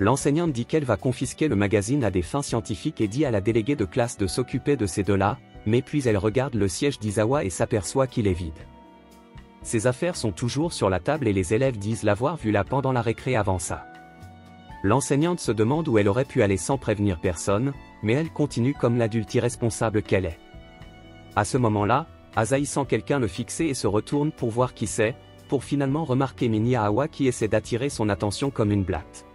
L'enseignante dit qu'elle va confisquer le magazine à des fins scientifiques et dit à la déléguée de classe de s'occuper de ces deux-là, mais puis elle regarde le siège d'Izawa et s'aperçoit qu'il est vide. Ses affaires sont toujours sur la table et les élèves disent l'avoir vu là pendant la récré avant ça. L'enseignante se demande où elle aurait pu aller sans prévenir personne, mais elle continue comme l'adulte irresponsable qu'elle est. À ce moment-là, Asahi sent quelqu'un le fixer et se retourne pour voir qui c'est, pour finalement remarquer Mini-Awa qui essaie d'attirer son attention comme une blatte.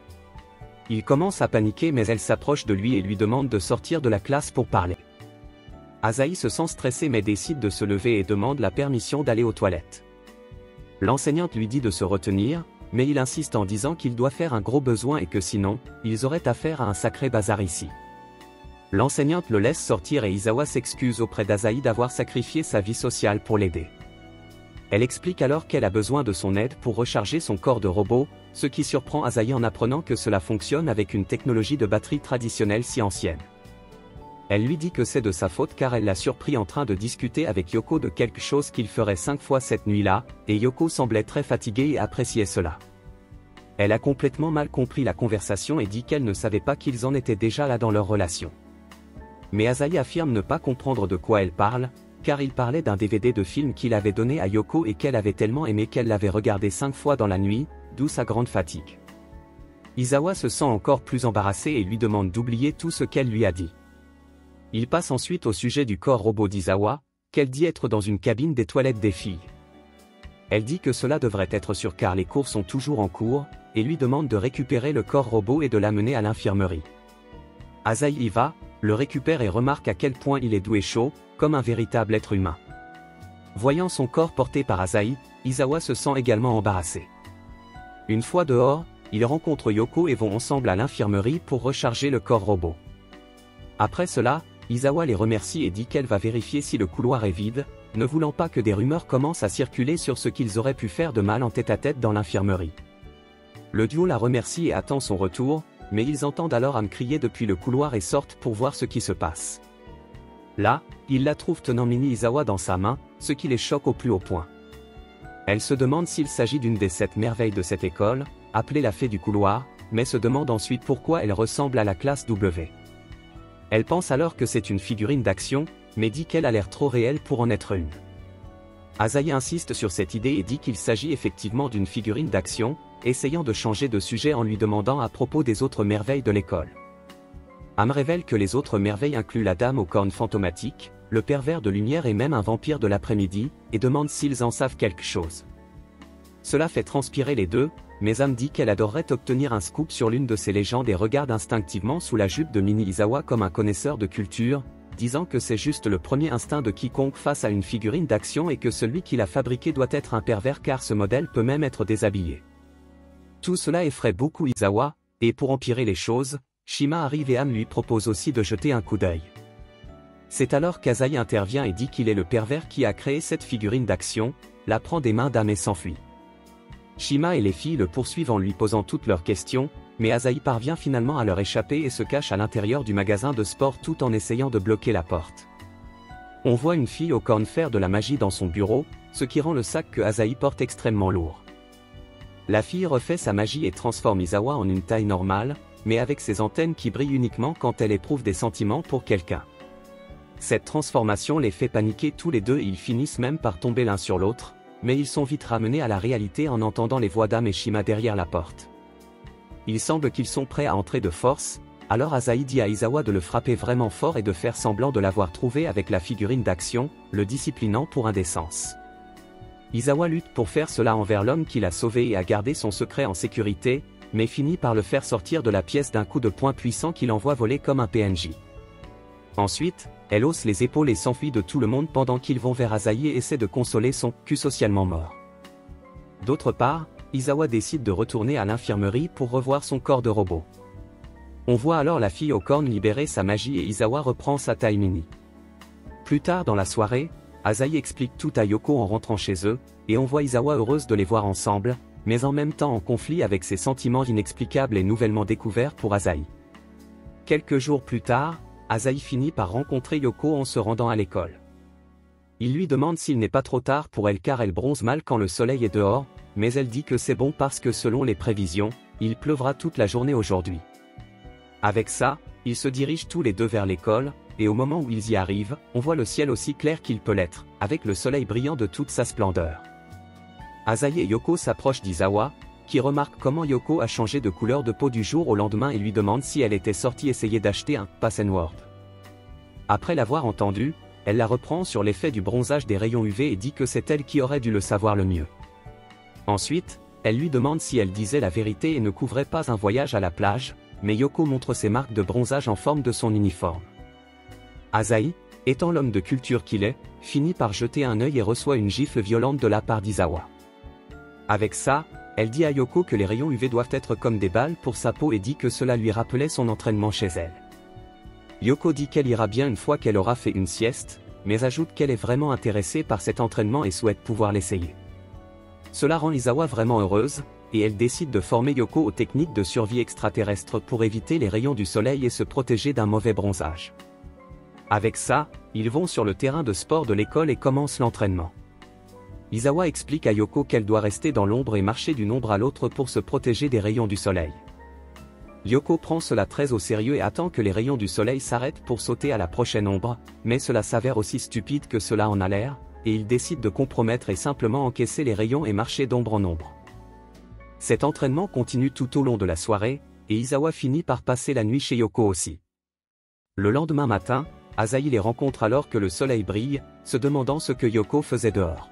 Il commence à paniquer mais elle s'approche de lui et lui demande de sortir de la classe pour parler. Asahi se sent stressé mais décide de se lever et demande la permission d'aller aux toilettes. L'enseignante lui dit de se retenir, mais il insiste en disant qu'il doit faire un gros besoin et que sinon, ils auraient affaire à un sacré bazar ici. L'enseignante le laisse sortir et Izawa s'excuse auprès d'Asahi d'avoir sacrifié sa vie sociale pour l'aider. Elle explique alors qu'elle a besoin de son aide pour recharger son corps de robot, ce qui surprend Asahi en apprenant que cela fonctionne avec une technologie de batterie traditionnelle si ancienne. Elle lui dit que c'est de sa faute car elle l'a surpris en train de discuter avec Yoko de quelque chose qu'il ferait 5 fois cette nuit-là, et Yoko semblait très fatiguée et appréciait cela. Elle a complètement mal compris la conversation et dit qu'elle ne savait pas qu'ils en étaient déjà là dans leur relation. Mais Asahi affirme ne pas comprendre de quoi elle parle, car il parlait d'un DVD de film qu'il avait donné à Yoko et qu'elle avait tellement aimé qu'elle l'avait regardé 5 fois dans la nuit, d'où sa grande fatigue. Izawa se sent encore plus embarrassé et lui demande d'oublier tout ce qu'elle lui a dit. Il passe ensuite au sujet du corps robot d'Izawa, qu'elle dit être dans une cabine des toilettes des filles. Elle dit que cela devrait être sûr car les cours sont toujours en cours, et lui demande de récupérer le corps robot et de l'amener à l'infirmerie. Asahi y va, le récupère et remarque à quel point il est doux et chaud, comme un véritable être humain. Voyant son corps porté par Asahi, Izawa se sent également embarrassé. Une fois dehors, ils rencontrent Yoko et vont ensemble à l'infirmerie pour recharger le corps robot. Après cela, Izawa les remercie et dit qu'elle va vérifier si le couloir est vide, ne voulant pas que des rumeurs commencent à circuler sur ce qu'ils auraient pu faire de mal en tête-à-tête dans l'infirmerie. Le duo la remercie et attend son retour, mais ils entendent alors Am crier depuis le couloir et sortent pour voir ce qui se passe. Là, ils la trouvent tenant Mini Izawa dans sa main, ce qui les choque au plus haut point. Elle se demande s'il s'agit d'une des 7 merveilles de cette école, appelée la fée du couloir, mais se demande ensuite pourquoi elle ressemble à la classe W. Elle pense alors que c'est une figurine d'action, mais dit qu'elle a l'air trop réelle pour en être une. Asahi insiste sur cette idée et dit qu'il s'agit effectivement d'une figurine d'action, essayant de changer de sujet en lui demandant à propos des autres merveilles de l'école. Am révèle que les autres merveilles incluent la dame aux cornes fantomatiques, le pervers de lumière et même un vampire de l'après-midi, et demande s'ils en savent quelque chose. Cela fait transpirer les deux, mais Am dit qu'elle adorerait obtenir un scoop sur l'une de ces légendes et regarde instinctivement sous la jupe de Mini Izawa comme un connaisseur de culture, disant que c'est juste le premier instinct de quiconque face à une figurine d'action et que celui qui l'a fabriquée doit être un pervers car ce modèle peut même être déshabillé. Tout cela effraie beaucoup Izawa, et pour empirer les choses, Shima arrive et Am lui propose aussi de jeter un coup d'œil. C'est alors qu'Asahi intervient et dit qu'il est le pervers qui a créé cette figurine d'action, la prend des mains d'Am et s'enfuit. Shima et les filles le poursuivent en lui posant toutes leurs questions, mais Asahi parvient finalement à leur échapper et se cache à l'intérieur du magasin de sport tout en essayant de bloquer la porte. On voit une fille aux cornes faire de la magie dans son bureau, ce qui rend le sac que Asahi porte extrêmement lourd. La fille refait sa magie et transforme Izawa en une taille normale, mais avec ses antennes qui brillent uniquement quand elle éprouve des sentiments pour quelqu'un. Cette transformation les fait paniquer tous les deux et ils finissent même par tomber l'un sur l'autre, mais ils sont vite ramenés à la réalité en entendant les voix d'Am et Shima derrière la porte. Il semble qu'ils sont prêts à entrer de force, alors Asahi dit à Izawa de le frapper vraiment fort et de faire semblant de l'avoir trouvé avec la figurine d'action, le disciplinant pour indécence. Izawa lutte pour faire cela envers l'homme qui l'a sauvé et a gardé son secret en sécurité, mais finit par le faire sortir de la pièce d'un coup de poing puissant qu'il envoie voler comme un PNJ. Ensuite, elle hausse les épaules et s'enfuit de tout le monde pendant qu'ils vont vers Asahi et essaie de consoler son cul socialement mort. D'autre part, Izawa décide de retourner à l'infirmerie pour revoir son corps de robot. On voit alors la fille aux cornes libérer sa magie et Izawa reprend sa taille mini. Plus tard dans la soirée, Asahi explique tout à Yoko en rentrant chez eux, et on voit Izawa heureuse de les voir ensemble, mais en même temps en conflit avec ses sentiments inexplicables et nouvellement découverts pour Asahi. Quelques jours plus tard, Asahi finit par rencontrer Yoko en se rendant à l'école. Il lui demande s'il n'est pas trop tard pour elle car elle bronze mal quand le soleil est dehors, mais elle dit que c'est bon parce que selon les prévisions, il pleuvra toute la journée aujourd'hui. Avec ça, ils se dirigent tous les deux vers l'école, et au moment où ils y arrivent, on voit le ciel aussi clair qu'il peut l'être, avec le soleil brillant de toute sa splendeur. Asahi et Yoko s'approchent d'Izawa, qui remarque comment Yoko a changé de couleur de peau du jour au lendemain et lui demande si elle était sortie essayer d'acheter un Pass and Warp. Après l'avoir entendu, elle la reprend sur l'effet du bronzage des rayons UV et dit que c'est elle qui aurait dû le savoir le mieux. Ensuite, elle lui demande si elle disait la vérité et ne couvrait pas un voyage à la plage, mais Yoko montre ses marques de bronzage en forme de son uniforme. Asahi, étant l'homme de culture qu'il est, finit par jeter un œil et reçoit une gifle violente de la part d'Izawa. Avec ça, elle dit à Yoko que les rayons UV doivent être comme des balles pour sa peau et dit que cela lui rappelait son entraînement chez elle. Yoko dit qu'elle ira bien une fois qu'elle aura fait une sieste, mais ajoute qu'elle est vraiment intéressée par cet entraînement et souhaite pouvoir l'essayer. Cela rend Izawa vraiment heureuse, et elle décide de former Yoko aux techniques de survie extraterrestre pour éviter les rayons du soleil et se protéger d'un mauvais bronzage. Avec ça, ils vont sur le terrain de sport de l'école et commencent l'entraînement. Izawa explique à Yoko qu'elle doit rester dans l'ombre et marcher d'une ombre à l'autre pour se protéger des rayons du soleil. Yoko prend cela très au sérieux et attend que les rayons du soleil s'arrêtent pour sauter à la prochaine ombre, mais cela s'avère aussi stupide que cela en a l'air, et il décide de compromettre et simplement encaisser les rayons et marcher d'ombre en ombre. Cet entraînement continue tout au long de la soirée, et Izawa finit par passer la nuit chez Yoko aussi. Le lendemain matin, Asahi les rencontre alors que le soleil brille, se demandant ce que Yoko faisait dehors.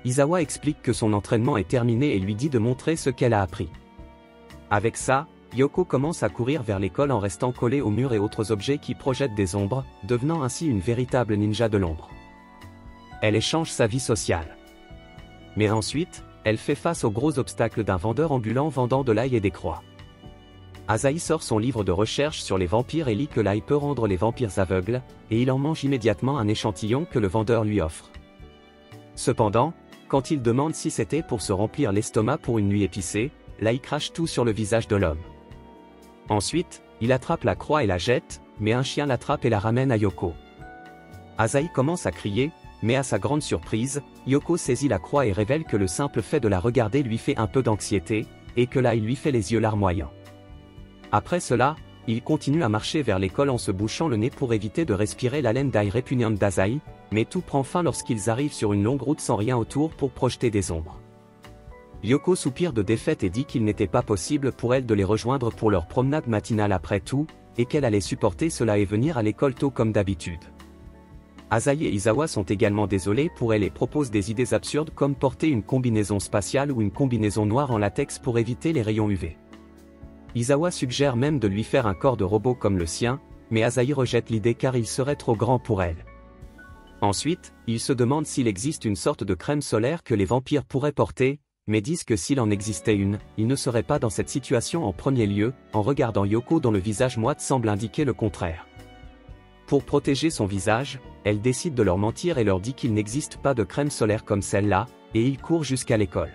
Izawa explique que son entraînement est terminé et lui dit de montrer ce qu'elle a appris. Avec ça, Yoko commence à courir vers l'école en restant collée aux murs et autres objets qui projettent des ombres, devenant ainsi une véritable ninja de l'ombre. Elle échange sa vie sociale. Mais ensuite, elle fait face aux gros obstacles d'un vendeur ambulant vendant de l'ail et des croix. Asahi sort son livre de recherche sur les vampires et lit que l'ail peut rendre les vampires aveugles, et il en mange immédiatement un échantillon que le vendeur lui offre. Cependant, quand il demande si c'était pour se remplir l'estomac pour une nuit épicée, l'ail crache tout sur le visage de l'homme. Ensuite, il attrape la croix et la jette, mais un chien l'attrape et la ramène à Yoko. Asahi commence à crier, mais à sa grande surprise, Yoko saisit la croix et révèle que le simple fait de la regarder lui fait un peu d'anxiété, et que l'ail lui fait les yeux larmoyants. Après cela, il continue à marcher vers l'école en se bouchant le nez pour éviter de respirer l'haleine d'ail répugnante d'Asahi, mais tout prend fin lorsqu'ils arrivent sur une longue route sans rien autour pour projeter des ombres. Yoko soupire de défaite et dit qu'il n'était pas possible pour elle de les rejoindre pour leur promenade matinale après tout, et qu'elle allait supporter cela et venir à l'école tôt comme d'habitude. Asahi et Izawa sont également désolés pour elle et proposent des idées absurdes comme porter une combinaison spatiale ou une combinaison noire en latex pour éviter les rayons UV. Izawa suggère même de lui faire un corps de robot comme le sien, mais Asahi rejette l'idée car il serait trop grand pour elle. Ensuite, ils se demandent s'il existe une sorte de crème solaire que les vampires pourraient porter, mais disent que s'il en existait une, ils ne seraient pas dans cette situation en premier lieu, en regardant Yoko dont le visage moite semble indiquer le contraire. Pour protéger son visage, elle décide de leur mentir et leur dit qu'il n'existe pas de crème solaire comme celle-là, et ils courent jusqu'à l'école.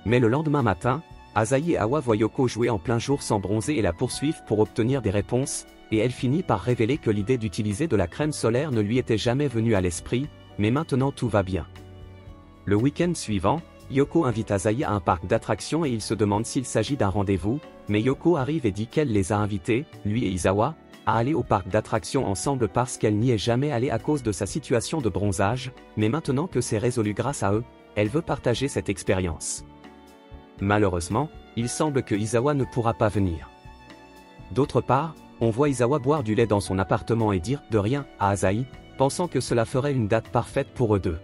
Mais le lendemain matin, Asahi et Awa voient Yoko jouer en plein jour sans bronzer et la poursuivent pour obtenir des réponses, et elle finit par révéler que l'idée d'utiliser de la crème solaire ne lui était jamais venue à l'esprit, mais maintenant tout va bien. Le week-end suivant, Yoko invite Asahi à un parc d'attractions et il se demande s'il s'agit d'un rendez-vous, mais Yoko arrive et dit qu'elle les a invités, lui et Izawa, à aller au parc d'attractions ensemble parce qu'elle n'y est jamais allée à cause de sa situation de bronzage, mais maintenant que c'est résolu grâce à eux, elle veut partager cette expérience. Malheureusement, il semble que Izawa ne pourra pas venir. D'autre part, on voit Izawa boire du lait dans son appartement et dire « de rien » à Asahi, pensant que cela ferait une date parfaite pour eux deux.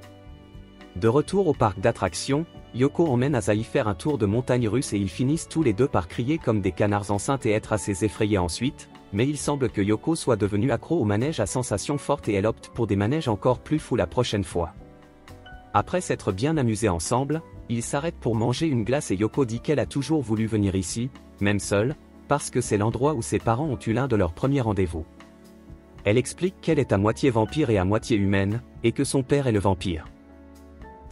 De retour au parc d'attractions, Yoko emmène Asahi faire un tour de montagne russe et ils finissent tous les deux par crier comme des canards enceintes et être assez effrayés ensuite, mais il semble que Yoko soit devenue accro aux manèges à sensations fortes et elle opte pour des manèges encore plus fous la prochaine fois. Après s'être bien amusés ensemble, ils s'arrêtent pour manger une glace et Yoko dit qu'elle a toujours voulu venir ici, même seule, parce que c'est l'endroit où ses parents ont eu l'un de leurs premiers rendez-vous. Elle explique qu'elle est à moitié vampire et à moitié humaine, et que son père est le vampire.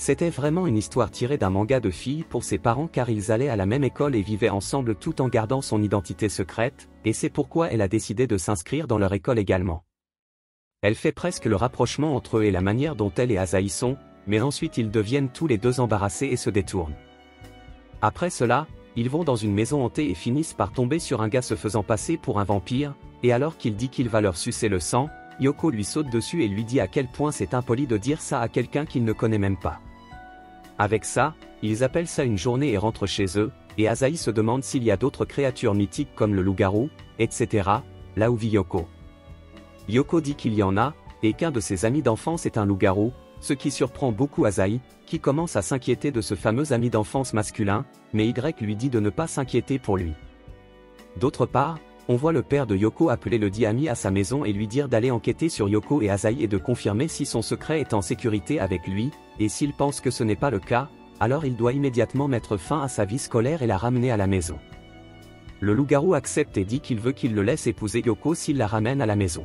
C'était vraiment une histoire tirée d'un manga de filles pour ses parents car ils allaient à la même école et vivaient ensemble tout en gardant son identité secrète, et c'est pourquoi elle a décidé de s'inscrire dans leur école également. Elle fait presque le rapprochement entre eux et la manière dont elle et Asahi sont, mais ensuite ils deviennent tous les deux embarrassés et se détournent. Après cela, Ils vont dans une maison hantée et finissent par tomber sur un gars se faisant passer pour un vampire, et alors qu'il dit qu'il va leur sucer le sang, Yoko lui saute dessus et lui dit à quel point c'est impoli de dire ça à quelqu'un qu'il ne connaît même pas. Avec ça, ils appellent ça une journée et rentrent chez eux, et Asahi se demande s'il y a d'autres créatures mythiques comme le loup-garou, etc., là où vit Yoko. Yoko dit qu'il y en a, et qu'un de ses amis d'enfance est un loup-garou, ce qui surprend beaucoup Asahi, qui commence à s'inquiéter de ce fameux ami d'enfance masculin, mais Y lui dit de ne pas s'inquiéter pour lui. D'autre part, on voit le père de Yoko appeler le dit ami à sa maison et lui dire d'aller enquêter sur Yoko et Asahi et de confirmer si son secret est en sécurité avec lui, et s'il pense que ce n'est pas le cas, alors il doit immédiatement mettre fin à sa vie scolaire et la ramener à la maison. Le loup-garou accepte et dit qu'il veut qu'il le laisse épouser Yoko s'il la ramène à la maison.